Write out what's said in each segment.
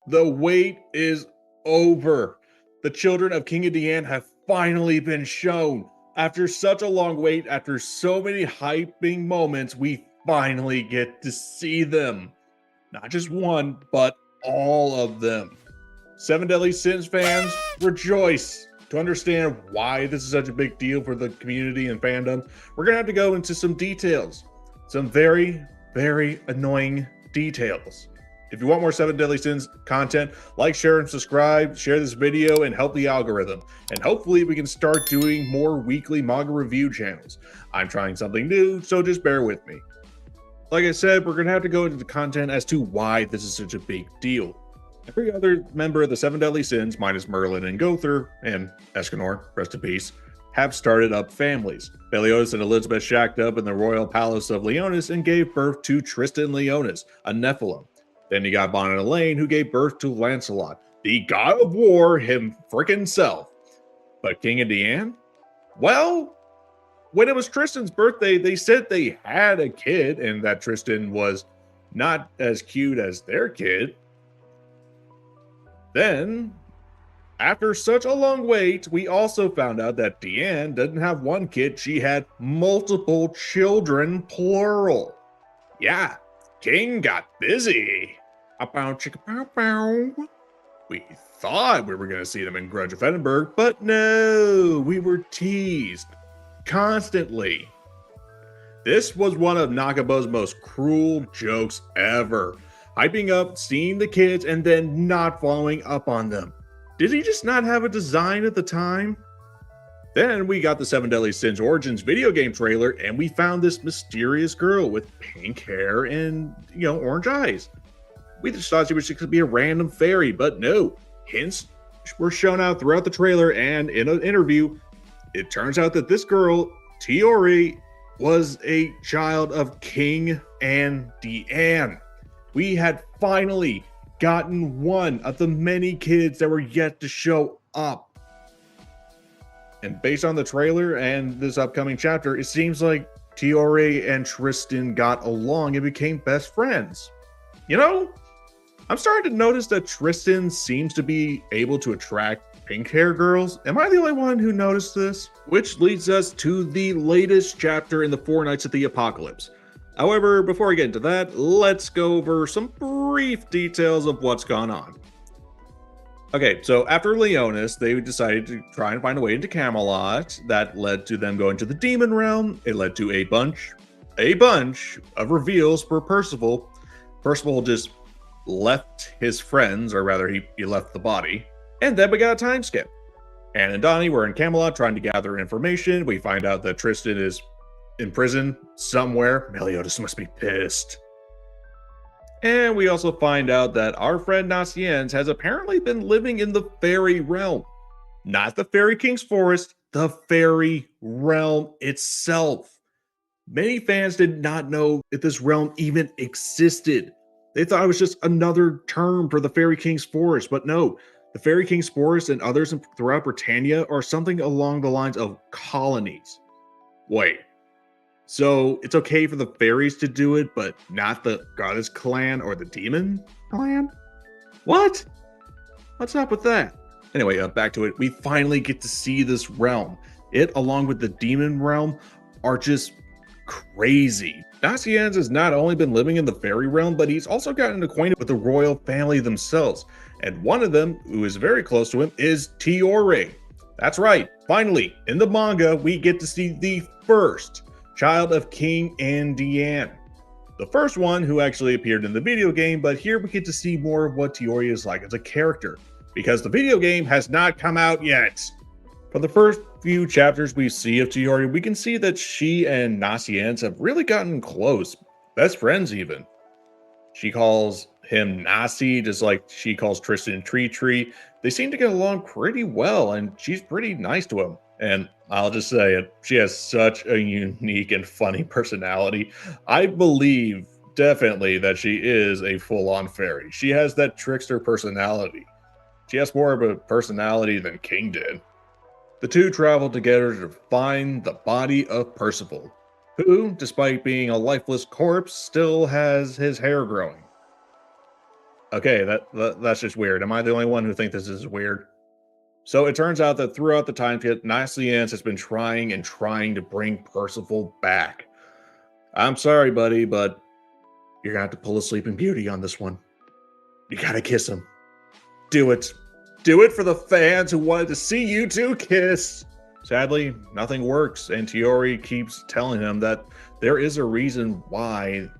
The wait is over. The children of King and Deanne have finally been shown. After such a long wait, after so many hyping moments, we finally get to see them. Not just one, but all of them. Seven Deadly Sins fans, rejoice! To understand why this is such a big deal for the community and fandom, we're going to have to go into some details. Some very, very annoying details. If you want more Seven Deadly Sins content, like, share, and subscribe, share this video, and help the algorithm. And hopefully we can start doing more weekly manga review channels. I'm trying something new, so just bear with me. Like I said, we're going to have to go into the content as to why this is such a big deal. Every other member of the Seven Deadly Sins, minus Merlin and Gother, and Escanor, rest in peace, have started up families. Meliodas and Elizabeth shacked up in the royal palace of Leonis and gave birth to Tristan Leonis, a Nephilim. Then you got Bon and Elaine, who gave birth to Lancelot, the god of war him frickin' self. But King and Deanne? Well, when it was Tristan's birthday, they said they had a kid and that Tristan was not as cute as their kid. Then, after such a long wait, we also found out that Deanne didn't have one kid, she had multiple children, plural. Yeah, King got busy. We thought we were going to see them in Grudge of Edinburgh, but no, we were teased constantly. This was one of Nakabo's most cruel jokes ever. Hyping up, seeing the kids, and then not following up on them. Did he just not have a design at the time? Then we got the Seven Deadly Sins Origins video game trailer, and we found this mysterious girl with pink hair and, orange eyes. We just thought she was just going to be a random fairy, but no. Hints were shown out throughout the trailer, and in an interview, it turns out that this girl, TIOREH, was a child of King and Deanne. We had finally gotten one of the many kids that were yet to show up. And based on the trailer and this upcoming chapter, it seems like TIOREH and Tristan got along and became best friends. I'm starting to notice that Tristan seems to be able to attract pink hair girls. Am I the only one who noticed this? Which leads us to the latest chapter in the Four Nights of the Apocalypse. However, before I get into that, let's go over some brief details of what's gone on. Okay, so after Leonis, they decided to try and find a way into Camelot. That led to them going to the Demon Realm. It led to a bunch of reveals for Percival. Percival just left his friends, or rather he left the body. And then we got a time skip. Anne and Donnie were in Camelot trying to gather information. We find out that Tristan is in prison somewhere. Meliodas must be pissed. And we also find out that our friend Naciens has apparently been living in the fairy realm. Not the Fairy King's Forest, the fairy realm itself. Many fans did not know if this realm even existed. They thought it was just another term for the Fairy King's Forest, but no. The Fairy King's Forest and others throughout Britannia are something along the lines of colonies. Wait. So it's okay for the fairies to do it, but not the goddess clan or the demon clan? What? What's up with that? Anyway, back to it. We finally get to see this realm. It, along with the demon realm, are just crazy. Naciens has not only been living in the fairy realm, but he's also gotten acquainted with the royal family themselves. And one of them, who is very close to him, is TIOREH. That's right. Finally, in the manga, we get to see the first child of King and Deanne. The first one who actually appeared in the video game, but here we get to see more of what TIOREH is like as a character, because the video game has not come out yet. From the first few chapters we see of TIOREH, we can see that she and Naciens have really gotten close, best friends even. She calls him Nasi, just like she calls Tristan Tree. They seem to get along pretty well, and she's pretty nice to him. And I'll just say it, she has such a unique and funny personality. I believe definitely that she is a full-on fairy. She has that trickster personality. She has more of a personality than King did. The two travel together to find the body of Percival, who, despite being a lifeless corpse, still has his hair growing. Okay, that's just weird. Am I the only one who think this is weird? So it turns out that throughout the time skip, Naciens has been trying and trying to bring Percival back. I'm sorry, buddy, but you're gonna have to pull a Sleeping Beauty on this one. You gotta kiss him. Do it. Do it for the fans who wanted to see you two kiss. Sadly, nothing works, and TIOREH keeps telling him that there is a reason why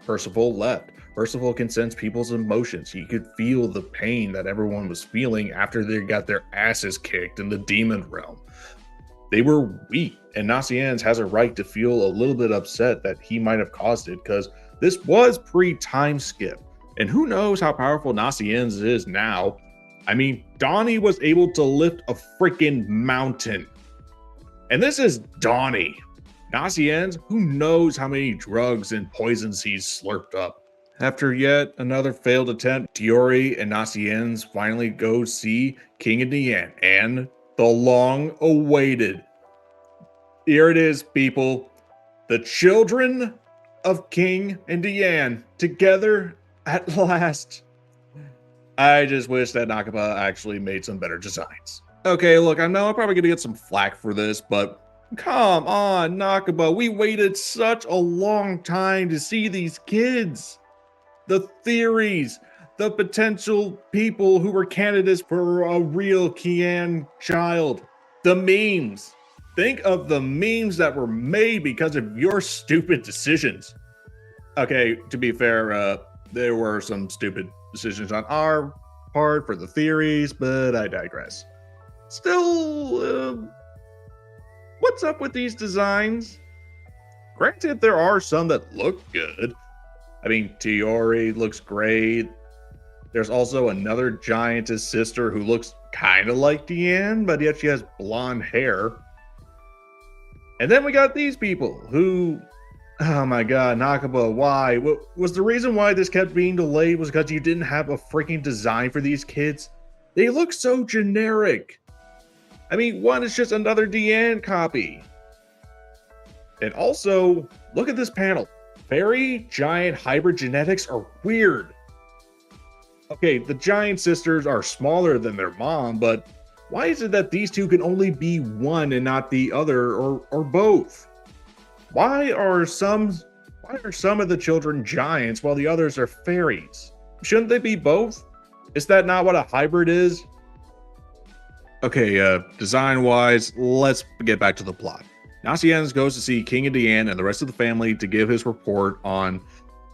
Percival left. Percival can sense people's emotions. He could feel the pain that everyone was feeling after they got their asses kicked in the demon realm. They were weak, and Naciens has a right to feel a little bit upset that he might have caused it, because this was pre-time skip. And who knows how powerful Naciens is now. I mean, Donnie was able to lift a freaking mountain. And this is Donnie. Naciens, who knows how many drugs and poisons he's slurped up. After yet another failed attempt, TIOREH and Naciens finally go see King and Diane, and the long-awaited. Here it is, people. The children of King and Diane together at last. I just wish that Nakaba actually made some better designs. Okay, look, I know I'm probably gonna get some flack for this, but come on, Nakaba. We waited such a long time to see these kids. The theories, the potential people who were candidates for a real Kiane child, the memes. Think of the memes that were made because of your stupid decisions. Okay, to be fair, there were some stupid decisions on our part for the theories, but I digress. Still, what's up with these designs? Granted, there are some that look good. I mean, TIOREH looks great. There's also another giantess sister who looks kind of like Diane, but yet she has blonde hair. And then we got these people who, oh my god, Nakaba, why? What was the reason why this kept being delayed? Was because you didn't have a freaking design for these kids? They look so generic. I mean, one is just another Diane copy. And also, look at this panel. Fairy giant hybrid genetics are weird. Okay, the giant sisters are smaller than their mom, but why is it that these two can only be one and not the other, or both? Why are some of the children giants while the others are fairies? Shouldn't they be both? Is that not what a hybrid is? Okay, design-wise, let's get back to the plot. Naciens goes to see King and Diane and the rest of the family to give his report on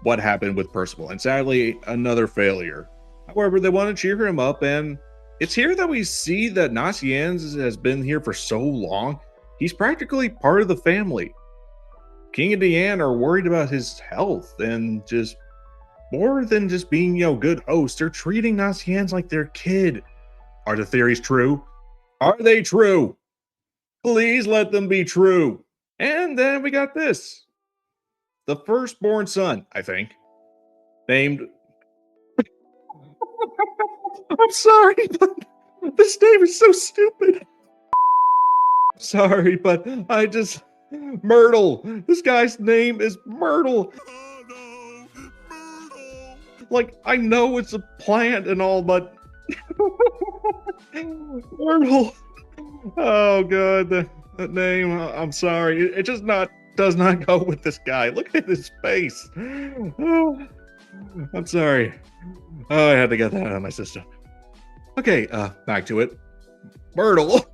what happened with Percival, and sadly, another failure. However, they want to cheer him up, and it's here that we see that Naciens has been here for so long, he's practically part of the family. King and Diane are worried about his health, and just more than just being, good hosts, they're treating Naciens like their kid. Are the theories true? Are they true? Please let them be true. And then we got this. The firstborn son, I think, named... I'm sorry, but this name is so stupid. Sorry, but I just... Myrtle. This guy's name is Myrtle. Oh no, Myrtle. Like, I know it's a plant and all, but... Myrtle. Oh god, that name, I'm sorry. It just does not go with this guy. Look at his face. Oh, I'm sorry. Oh, I had to get that out of my system. Okay, back to it. Myrtle.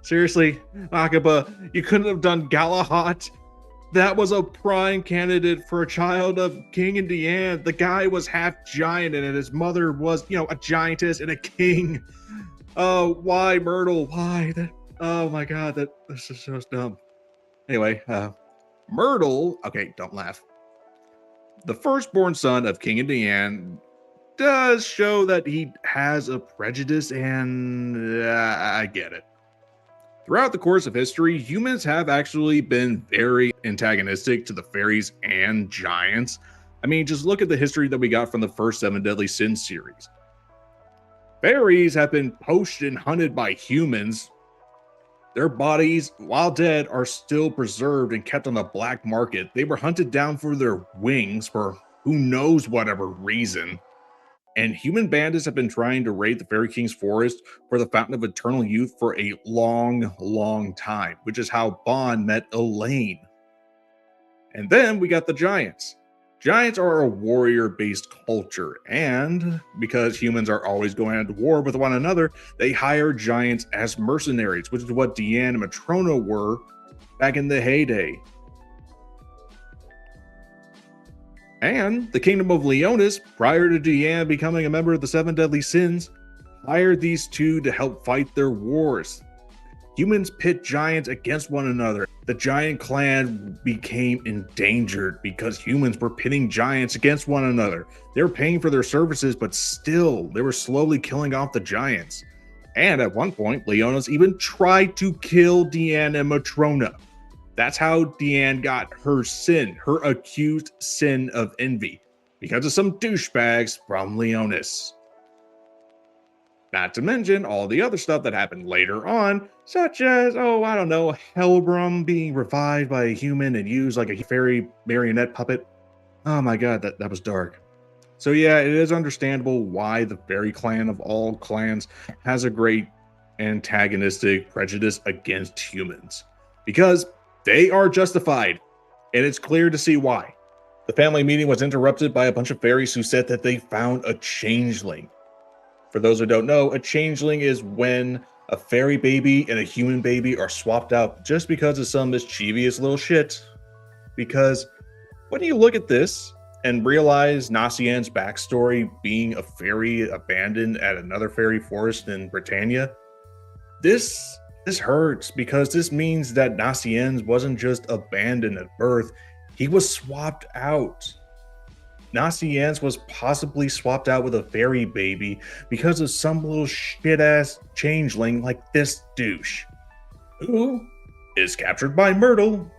Seriously, Nakaba, you couldn't have done Galahad? That was a prime candidate for a child of King and Diane. The guy was half giant and his mother was, a giantess and a king. Oh, why Myrtle? Why? Oh my god, this is so dumb. Anyway, Myrtle, okay, don't laugh. The firstborn son of King and Diane does show that he has a prejudice, and I get it. Throughout the course of history, humans have actually been very antagonistic to the fairies and giants. I mean, just look at the history that we got from the first 7 Deadly Sins series. Fairies have been poached and hunted by humans. Their bodies, while dead, are still preserved and kept on the black market. They were hunted down for their wings for who knows whatever reason. And human bandits have been trying to raid the Fairy King's forest for the Fountain of Eternal Youth for a long, long time, which is how Bond met Elaine. And then we got the giants. Giants are a warrior based culture, and because humans are always going into war with one another, they hire giants as mercenaries, which is what Deanne and Matrona were back in the heyday. And the Kingdom of Leonis, prior to Deanne becoming a member of the Seven Deadly Sins, hired these two to help fight their wars. Humans pit giants against one another. The giant clan became endangered because humans were pitting giants against one another. They were paying for their services, but still, they were slowly killing off the giants. And at one point, Leonis even tried to kill Deanne and Matrona. That's how Deanne got her sin, her accused sin of envy, because of some douchebags from Leonis. Not to mention all the other stuff that happened later on, such as, Helbram being revived by a human and used like a fairy marionette puppet. Oh my god, that was dark. So yeah, it is understandable why the fairy clan of all clans has a great antagonistic prejudice against humans. Because they are justified, and it's clear to see why. The family meeting was interrupted by a bunch of fairies who said that they found a changeling. For those who don't know, a changeling is when a fairy baby and a human baby are swapped out just because of some mischievous little shit. Because when you look at this and realize Nasian's backstory being a fairy abandoned at another fairy forest in Britannia, this hurts because this means that Nasian wasn't just abandoned at birth, he was swapped out. Nasian was possibly swapped out with a fairy baby because of some little shit-ass changeling like this douche, who is captured by Myrtle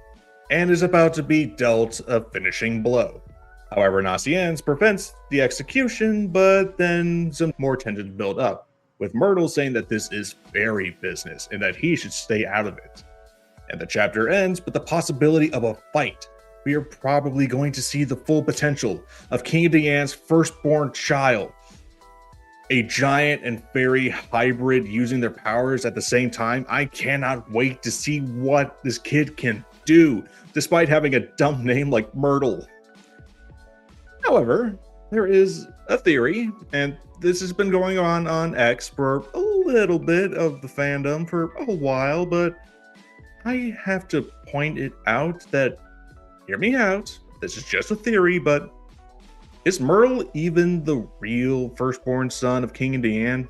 and is about to be dealt a finishing blow. However, Nasian prevents the execution, but then some more tension build up, with Myrtle saying that this is fairy business and that he should stay out of it. And the chapter ends with the possibility of a fight. We are probably going to see the full potential of King Deanne's firstborn child. A giant and fairy hybrid using their powers at the same time. I cannot wait to see what this kid can do, despite having a dumb name like Myrtle. However, there is a theory, and this has been going on X for a little bit of the fandom for a while, but I have to point it out that, hear me out, this is just a theory, but is Myrtle even the real firstborn son of King and Deanne?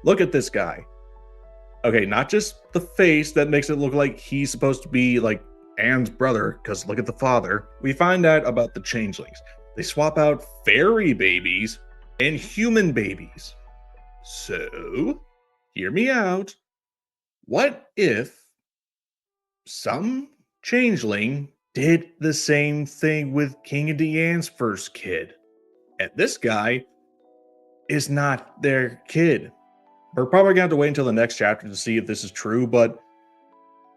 Look at this guy. Okay, not just the face that makes it look like he's supposed to be like Anne's brother, because look at the father. We find out about the changelings. They swap out fairy babies and human babies. So, hear me out. What if some changeling did the same thing with King and Deanne's first kid, and this guy is not their kid? We're probably going to have to wait until the next chapter to see if this is true, but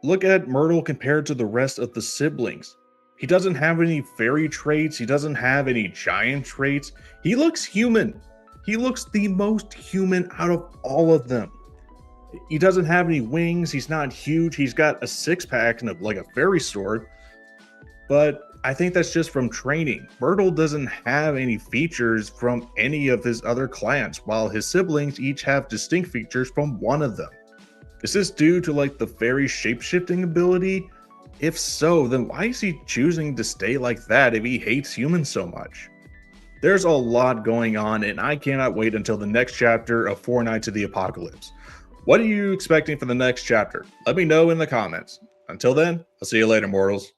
look at Myrtle compared to the rest of the siblings. He doesn't have any fairy traits. He doesn't have any giant traits. He looks human. He looks the most human out of all of them. He doesn't have any wings. He's not huge. He's got a six-pack and like a fairy sword. But I think that's just from training. Myrtle doesn't have any features from any of his other clans, while his siblings each have distinct features from one of them. Is this due to like the fairy shape-shifting ability? If so, then why is he choosing to stay like that if he hates humans so much? There's a lot going on, and I cannot wait until the next chapter of Four Knights of the Apocalypse. What are you expecting for the next chapter? Let me know in the comments. Until then, I'll see you later, mortals.